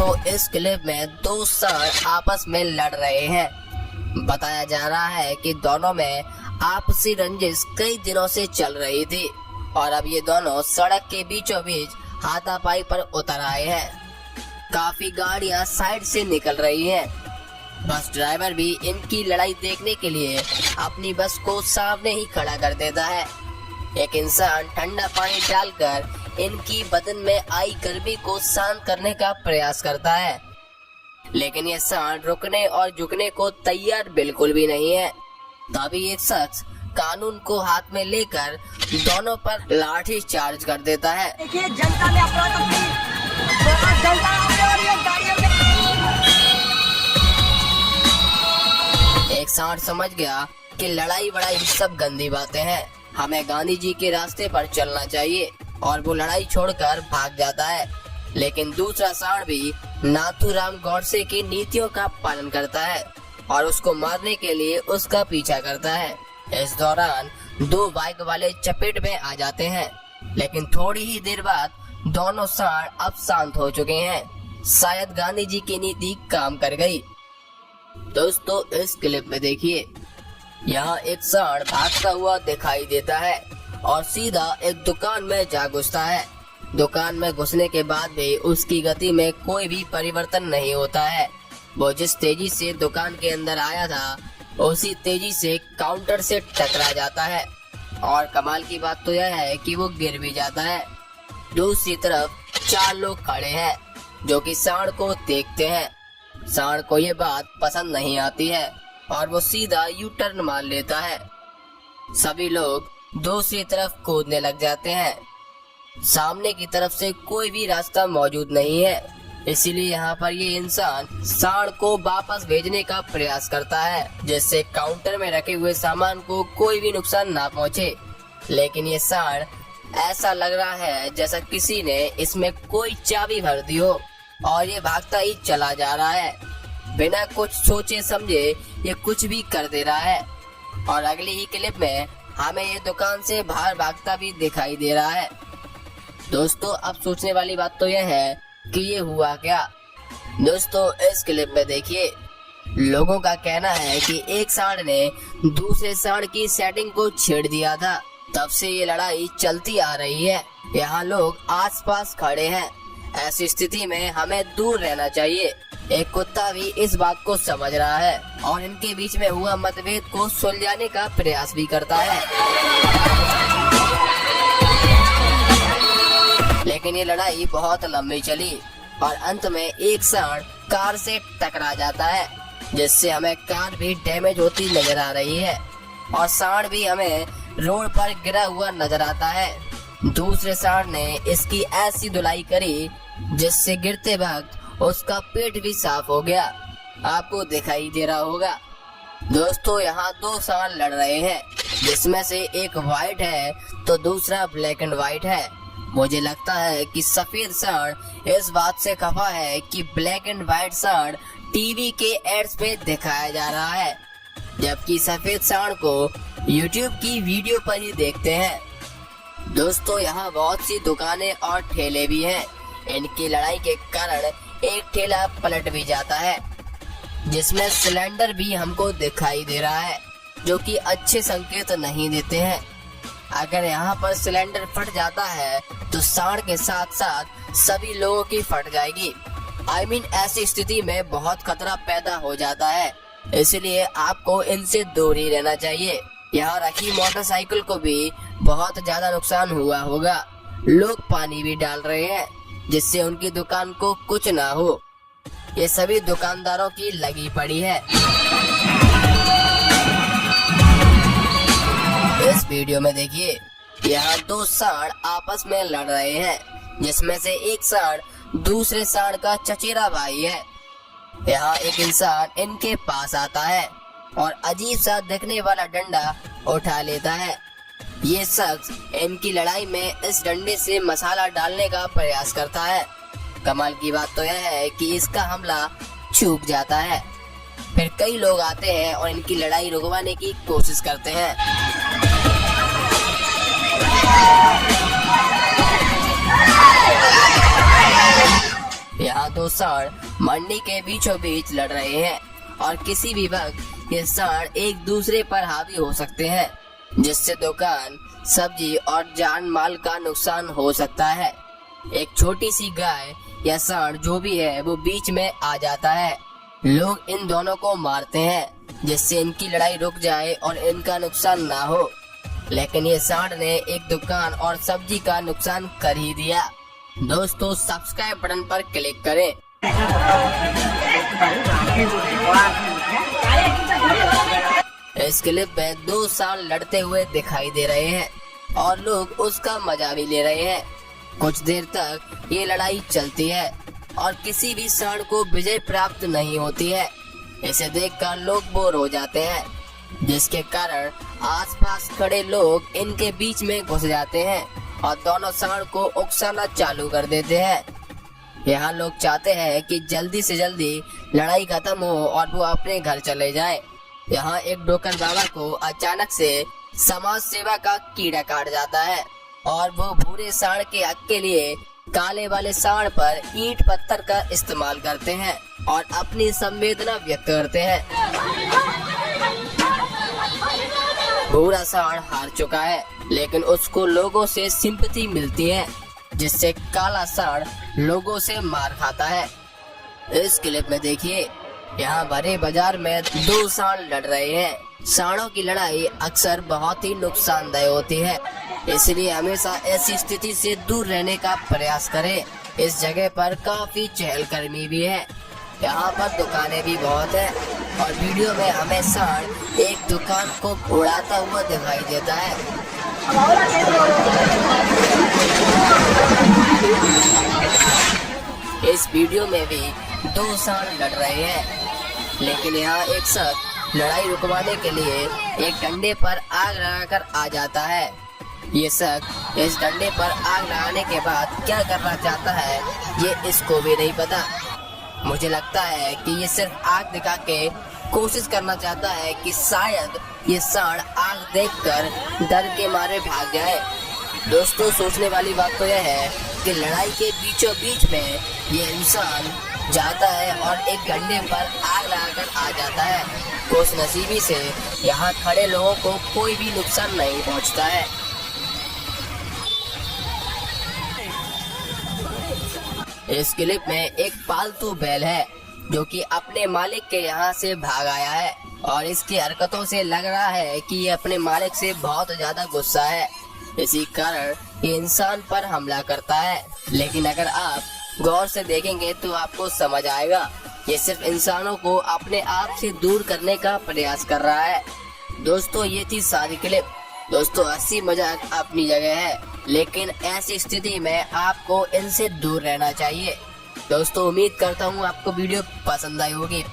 दोस्तों इस क्लिप में दो सांड आपस में लड़ रहे हैं। बताया जा रहा है कि दोनों में आपसी रंजिश कई दिनों से चल रही थी और अब ये दोनों सड़क के बीचों बीच हाथापाई पर उतर आए हैं। काफी गाड़ियां साइड से निकल रही हैं। बस ड्राइवर भी इनकी लड़ाई देखने के लिए अपनी बस को सामने ही खड़ा कर देता है। एक इंसान ठंडा पानी डालकर इनकी बदन में आई गर्मी को शांत करने का प्रयास करता है, लेकिन ये सांड रुकने और झुकने को तैयार बिल्कुल भी नहीं है। तभी एक शख्स कानून को हाथ में लेकर दोनों पर लाठी चार्ज कर देता है। देखिए जनता में एक सांड समझ गया कि लड़ाई बड़ाई सब गंदी बातें हैं, हमें गांधी जी के रास्ते पर चलना चाहिए और वो लड़ाई छोड़कर भाग जाता है। लेकिन दूसरा सांड भी नाथूराम गौडसे की नीतियों का पालन करता है और उसको मारने के लिए उसका पीछा करता है। इस दौरान दो बाइक वाले चपेट में आ जाते हैं, लेकिन थोड़ी ही देर बाद दोनों सांड अब शांत हो चुके हैं। शायद गांधी जी की नीति काम कर गई। दोस्तों इस क्लिप में देखिए, यहाँ एक सांड भागता हुआ दिखाई देता है और सीधा एक दुकान में जा घुसता है। दुकान में घुसने के बाद भी उसकी गति में कोई भी परिवर्तन नहीं होता है। वो जिस तेजी से दुकान के अंदर आया था उसी तेजी से काउंटर से टकरा जाता है और कमाल की बात तो यह है कि वो गिर भी जाता है। दूसरी तरफ चार लोग खड़े हैं जो कि सांड को देखते हैं। सांड को ये बात पसंद नहीं आती है और वो सीधा यू टर्न मार लेता है। सभी लोग दूसरी तरफ कूदने लग जाते हैं। सामने की तरफ से कोई भी रास्ता मौजूद नहीं है, इसीलिए यहाँ पर ये इंसान सांड को वापस भेजने का प्रयास करता है, जिससे काउंटर में रखे हुए सामान को कोई भी नुकसान ना पहुँचे। लेकिन ये सांड ऐसा लग रहा है जैसा किसी ने इसमें कोई चाबी भर दी हो और ये भागता ही चला जा रहा है। बिना कुछ सोचे समझे ये कुछ भी कर दे रहा है और अगली ही क्लिप में हमें ये दुकान से बाहर भागता भी दिखाई दे रहा है। दोस्तों अब सोचने वाली बात तो यह है कि ये हुआ क्या। दोस्तों इस क्लिप में देखिए, लोगों का कहना है कि एक सांड ने दूसरे सांड की सेटिंग को छेड़ दिया था, तब से ये लड़ाई चलती आ रही है। यहाँ लोग आसपास खड़े हैं। ऐसी स्थिति में हमें दूर रहना चाहिए। एक कुत्ता भी इस बात को समझ रहा है और इनके बीच में हुआ मतभेद को सुलझाने का प्रयास भी करता है, लेकिन ये लड़ाई बहुत लंबी चली और अंत में एक सांड कार से टकरा जाता है, जिससे हमें कार भी डैमेज होती नजर आ रही है और सांड भी हमें रोड पर गिरा हुआ नजर आता है। दूसरे सांड ने इसकी ऐसी धुलाई करी जिससे गिरते वक्त उसका पेट भी साफ हो गया। आपको दिखाई दे रहा होगा। दोस्तों यहाँ दो सांड लड़ रहे हैं, जिसमें से एक व्हाइट है तो दूसरा ब्लैक एंड व्हाइट है। मुझे लगता है कि सफेद सांड इस बात से खफा है कि ब्लैक एंड व्हाइट सांड टीवी के एड्स पे दिखाया जा रहा है, जबकि सफेद सांड को यूट्यूब की वीडियो पर ही देखते हैं। दोस्तों यहाँ बहुत सी दुकानें और ठेले भी हैं। इनकी लड़ाई के कारण एक ठेला पलट भी जाता है, जिसमें सिलेंडर भी हमको दिखाई दे रहा है, जो कि अच्छे संकेत नहीं देते हैं। अगर यहाँ पर सिलेंडर फट जाता है तो सांड के साथ साथ सभी लोगों की फट जाएगी। ऐसी स्थिति में बहुत खतरा पैदा हो जाता है, इसलिए आपको इनसे दूर ही रहना चाहिए। यहाँ रखी मोटरसाइकिल को भी बहुत ज्यादा नुकसान हुआ होगा। लोग पानी भी डाल रहे हैं जिससे उनकी दुकान को कुछ ना हो। ये सभी दुकानदारों की लगी पड़ी है। इस वीडियो में देखिए, यहाँ दो सांड आपस में लड़ रहे हैं, जिसमें से एक सांड दूसरे सांड का चचेरा भाई है। यहाँ एक इंसान इनके पास आता है और अजीब सा दिखने वाला डंडा उठा लेता है। ये शख्स इनकी लड़ाई में इस डंडे से मसाला डालने का प्रयास करता है। कमाल की बात तो यह है कि इसका हमला चूक जाता है। फिर कई लोग आते हैं और इनकी लड़ाई रुकवाने की कोशिश करते हैं। यहाँ दो सांड मंडी के बीचों बीच लड़ रहे हैं और किसी भी वक्त ये सांड एक दूसरे पर हावी हो सकते हैं, जिससे दुकान, सब्जी और जान माल का नुकसान हो सकता है। एक छोटी सी गाय या सांड जो भी है वो बीच में आ जाता है। लोग इन दोनों को मारते हैं जिससे इनकी लड़ाई रुक जाए और इनका नुकसान ना हो, लेकिन ये सांड ने एक दुकान और सब्जी का नुकसान कर ही दिया। दोस्तों, सब्सक्राइब बटन पर क्लिक करें। इस क्लिप में दो सांड लड़ते हुए दिखाई दे रहे हैं और लोग उसका मजा भी ले रहे हैं। कुछ देर तक ये लड़ाई चलती है और किसी भी सांड को विजय प्राप्त नहीं होती है। इसे देखकर लोग बोर हो जाते हैं, जिसके कारण आसपास खड़े लोग इनके बीच में घुस जाते हैं और दोनों सांड को उकसाना चालू कर देते हैं। यहाँ लोग चाहते हैं कि जल्दी से जल्दी लड़ाई खत्म हो और वो अपने घर चले जाएं। यहाँ एक डोकर बाबा को अचानक से समाज सेवा का कीड़ा काट जाता है और वो भूरे सांड के हक के लिए काले वाले सांड पर ईंट पत्थर का इस्तेमाल करते हैं और अपनी संवेदना व्यक्त करते हैं। भूरा सांड हार चुका है, लेकिन उसको लोगों से सिंपैथी मिलती है, जिससे काला सांड लोगों से मार खाता है। इस क्लिप में देखिए, यहाँ बड़े बाजार में दो सांड लड़ रहे हैं। सांडों की लड़ाई अक्सर बहुत ही नुकसानदायक होती है, इसलिए हमेशा ऐसी स्थिति से दूर रहने का प्रयास करें। इस जगह पर काफी चहलकदमी भी है, यहाँ पर दुकानें भी बहुत है और वीडियो में हमें सांड एक दुकान को उड़ाता हुआ दिखाई देता है। इस वीडियो में भी दो सांड लड़ रहे हैं, लेकिन यहाँ एक शख्स लड़ाई रुकवाने के लिए एक डंडे पर आग लगाकर आ जाता है। ये शख्स इस डंडे पर आग लगाने के बाद क्या करना चाहता है ये इसको भी नहीं पता। मुझे लगता है कि ये सिर्फ आग दिखा के कोशिश करना चाहता है कि शायद ये सांड आग देखकर डर के मारे भाग जाए। दोस्तों, सोचने वाली बात तो यह है कि लड़ाई के बीचों बीच में ये इंसान जाता है और एक डंडे पर आग लगाकर आ जाता है। खुशनसीबी से यहाँ खड़े लोगों को कोई भी नुकसान नहीं पहुँचता है। इस क्लिप में एक पालतू बैल है जो कि अपने मालिक के यहाँ से भाग आया है और इसकी हरकतों से लग रहा है कि ये अपने मालिक से बहुत ज्यादा गुस्सा है। इसी कारण ये इंसान पर हमला करता है, लेकिन अगर आप गौर से देखेंगे तो आपको समझ आएगा ये सिर्फ इंसानों को अपने आप से दूर करने का प्रयास कर रहा है। दोस्तों, ये थी सारी क्लिप। दोस्तों, हंसी मजाक अपनी जगह है, लेकिन ऐसी स्थिति में आपको इनसे दूर रहना चाहिए। दोस्तों, उम्मीद करता हूँ आपको वीडियो पसंद आई होगी।